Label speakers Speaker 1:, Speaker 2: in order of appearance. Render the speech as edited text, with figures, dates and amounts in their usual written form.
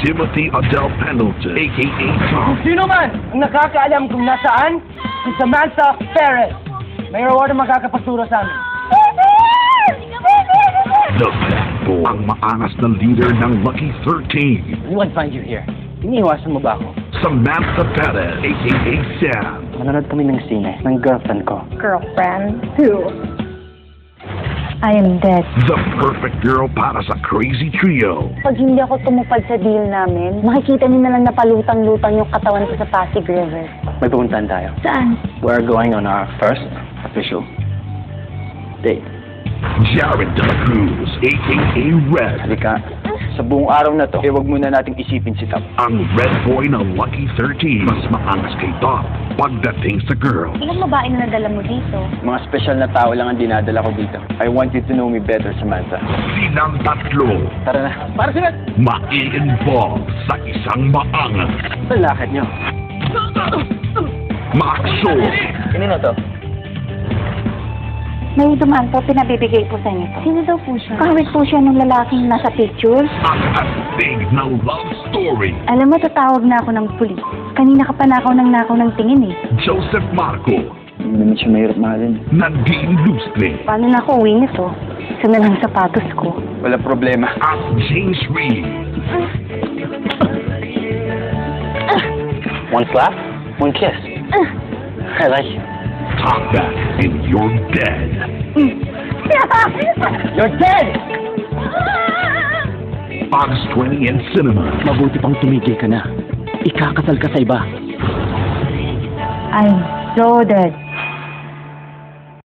Speaker 1: Timothy Adele Pendleton, a.k.a. Tom.
Speaker 2: Sino man ang nakakaalam kung nasaan? Si Samantha Perez. May reward ang makakapagturo sa amin.
Speaker 1: The bad boy, ang maangas na leader ng Lucky 13.
Speaker 2: Anyone find you here? Iniiwasan mo ba ako?
Speaker 1: Samantha Perez, a.k.a. Sam.
Speaker 2: Manonood kami ng sine ng girlfriend ko.
Speaker 3: Girlfriend? Who? I am dead.
Speaker 1: The perfect girl para sa crazy trio.
Speaker 3: Pag hindi ako tumupad sa deal namin, makikita niyo na lang napalutang-lutang yung katawan ko sa Pasig River.
Speaker 2: May pupuntahan tayo.
Speaker 3: Saan?
Speaker 2: We're going on our first official date.
Speaker 1: Jared De La Cruz, a.k.a. Red.
Speaker 2: Halika, sa buong araw na to, huwag muna nating isipin si Top.
Speaker 1: Ang red boy ng Lucky 13. Mas maangas kay Top pagdating sa girl.
Speaker 3: Ilang babae na nadala mo dito?
Speaker 2: Mga special na tao lang ang dinadala ko dito. I want you to know me better, Samantha.
Speaker 1: Silang tatlo.
Speaker 2: Tara na. Para sila!
Speaker 1: Ma-i-involve sa isang maangas.
Speaker 2: Sa lakad niyo.
Speaker 1: Ma-aksyon.
Speaker 2: Kanino to?
Speaker 3: May dumaan po, pinabibigay po sa inyo to. Sino daw po siya? Kahit po siya ng lalaking nasa picture.
Speaker 1: Ang astig na love story.
Speaker 3: Alam mo, tatawag na ako ng pulis. Kanina ka pa nakaw ng tingin eh.
Speaker 1: Joseph Marco.
Speaker 2: Hindi naman siya mahirap mahalin.
Speaker 1: Nadine Lustre.
Speaker 3: Paano na ako uwi nito? Isa na lang sapatos ko.
Speaker 2: Wala problema.
Speaker 1: At James Reid.
Speaker 2: One slap, one kiss. I like you.
Speaker 1: Talk back and you're dead.
Speaker 2: You're dead!
Speaker 1: August 20 in cinema.
Speaker 2: Mabuti pang tumigil ka na. Ikakasal ka sa iba.
Speaker 3: I'm so dead.